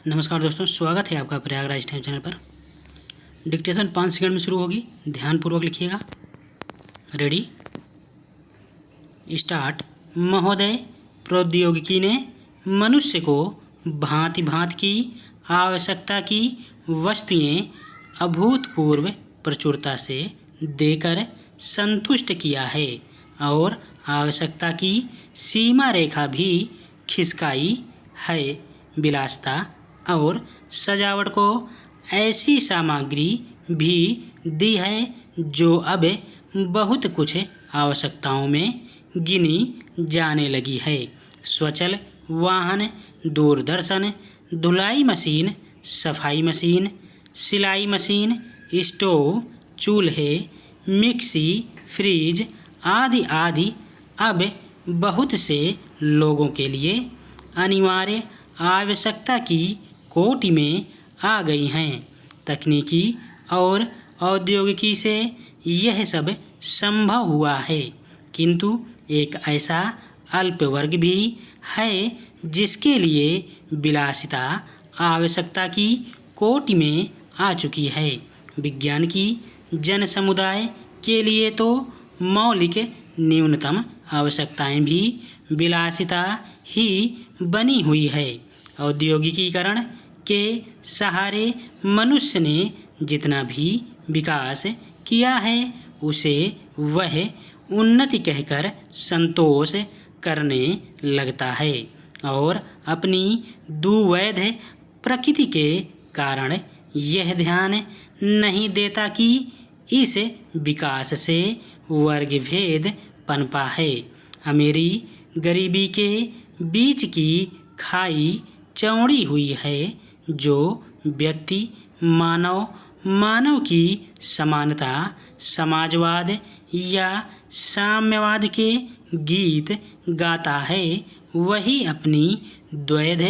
नमस्कार दोस्तों, स्वागत है आपका प्रयागराज टाइम चैनल पर। डिक्टेशन 5 सेकंड में शुरू होगी, ध्यानपूर्वक लिखिएगा। Ready, start. महोदय, प्रौद्योगिकी ने मनुष्य को भांति भांति की आवश्यकता की वस्तुएं अभूतपूर्व प्रचुरता से देकर संतुष्ट किया है और आवश्यकता की सीमा रेखा भी खिसकाई है। विलासिता और सजावट को ऐसी सामग्री भी दी है जो अब बहुत कुछ आवश्यकताओं में गिनी जाने लगी है। स्वचल वाहन, दूरदर्शन, धुलाई मशीन, सफाई मशीन, सिलाई मशीन, स्टोव, चूल्हे, मिक्सी, फ्रिज आदि आदि अब बहुत से लोगों के लिए अनिवार्य आवश्यकता की कोटि में आ गई हैं। तकनीकी और औद्योगिकी से यह सब संभव हुआ है, किंतु एक ऐसा अल्प वर्ग भी है जिसके लिए विलासिता आवश्यकता की कोटि में आ चुकी है। विज्ञान की जन समुदाय के लिए तो मौलिक न्यूनतम आवश्यकताएं भी विलासिता ही बनी हुई है। औद्योगिकीकरण के सहारे मनुष्य ने जितना भी विकास किया है उसे वह उन्नति कहकर संतोष करने लगता है और अपनी दुर्वैध प्रकृति के कारण यह ध्यान नहीं देता कि इस विकास से वर्ग भेद पनपा है। अमीरी गरीबी के बीच की खाई चौड़ी हुई है जो व्यक्ति मानव की समानता, समाजवाद या साम्यवाद के गीत गाता है, वही अपनी द्वैध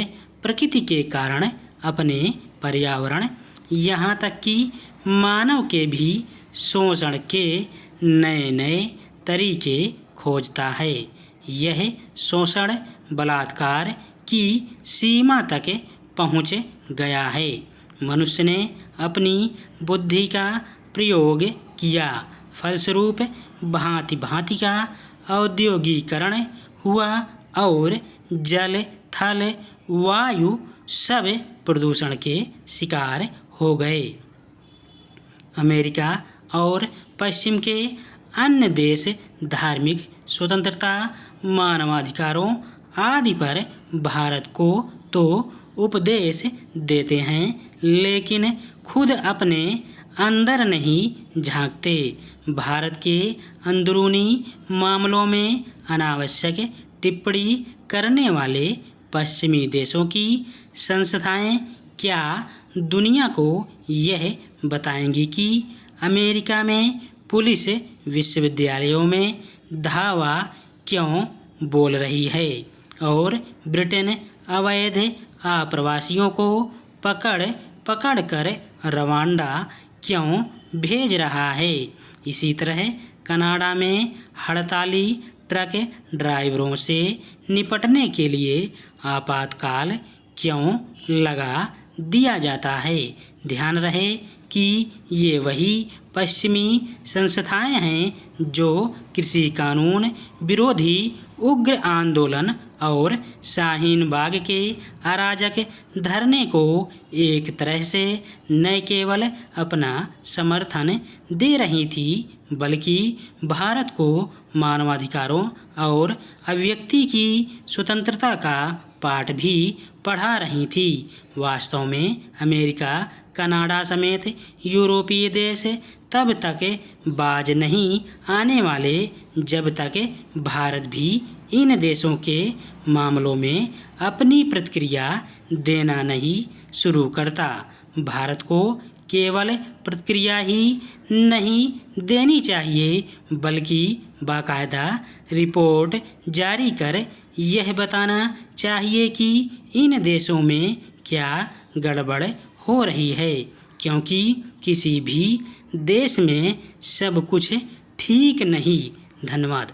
प्रकृति के कारण अपने पर्यावरण यहाँ तक कि मानव के भी शोषण के नए नए तरीके खोजता है। यह शोषण बलात्कार की सीमा तक पहुँच गया है। मनुष्य ने अपनी बुद्धि का प्रयोग किया, फलस्वरूप भांति भांति का औद्योगिकीकरण हुआ और जल, थल, वायु सब प्रदूषण के शिकार हो गए। अमेरिका और पश्चिम के अन्य देश धार्मिक स्वतंत्रता, मानवाधिकारों आदि पर भारत को तो उपदेश देते हैं, लेकिन खुद अपने अंदर नहीं झांकते। भारत के अंदरूनी मामलों में अनावश्यक टिप्पणी करने वाले पश्चिमी देशों की संस्थाएं क्या दुनिया को यह बताएंगी कि अमेरिका में पुलिस विश्वविद्यालयों में धावा क्यों बोल रही है और ब्रिटेन अवैध आप्रवासियों को पकड़ कर रवांडा क्यों भेज रहा है। इसी तरह कनाडा में हड़ताली ट्रक ड्राइवरों से निपटने के लिए आपातकाल क्यों लगा दिया जाता है। ध्यान रहे कि ये वही पश्चिमी संस्थाएं हैं जो कृषि कानून विरोधी उग्र आंदोलन और शाहीन बाग के अराजक धरने को एक तरह से न केवल अपना समर्थन दे रही थी, बल्कि भारत को मानवाधिकारों और अभिव्यक्ति की स्वतंत्रता का पाठ भी पढ़ा रही थी। वास्तव में अमेरिका, कनाडा समेत यूरोपीय देश तब तक बाज नहीं आने वाले जब तक भारत भी इन देशों के मामलों में अपनी प्रतिक्रिया देना नहीं शुरू करता। भारत को केवल प्रतिक्रिया ही नहीं देनी चाहिए, बल्कि बाकायदा रिपोर्ट जारी कर यह बताना चाहिए कि इन देशों में क्या गड़बड़ हो रही है, क्योंकि किसी भी देश में सब कुछ ठीक नहीं। धन्यवाद।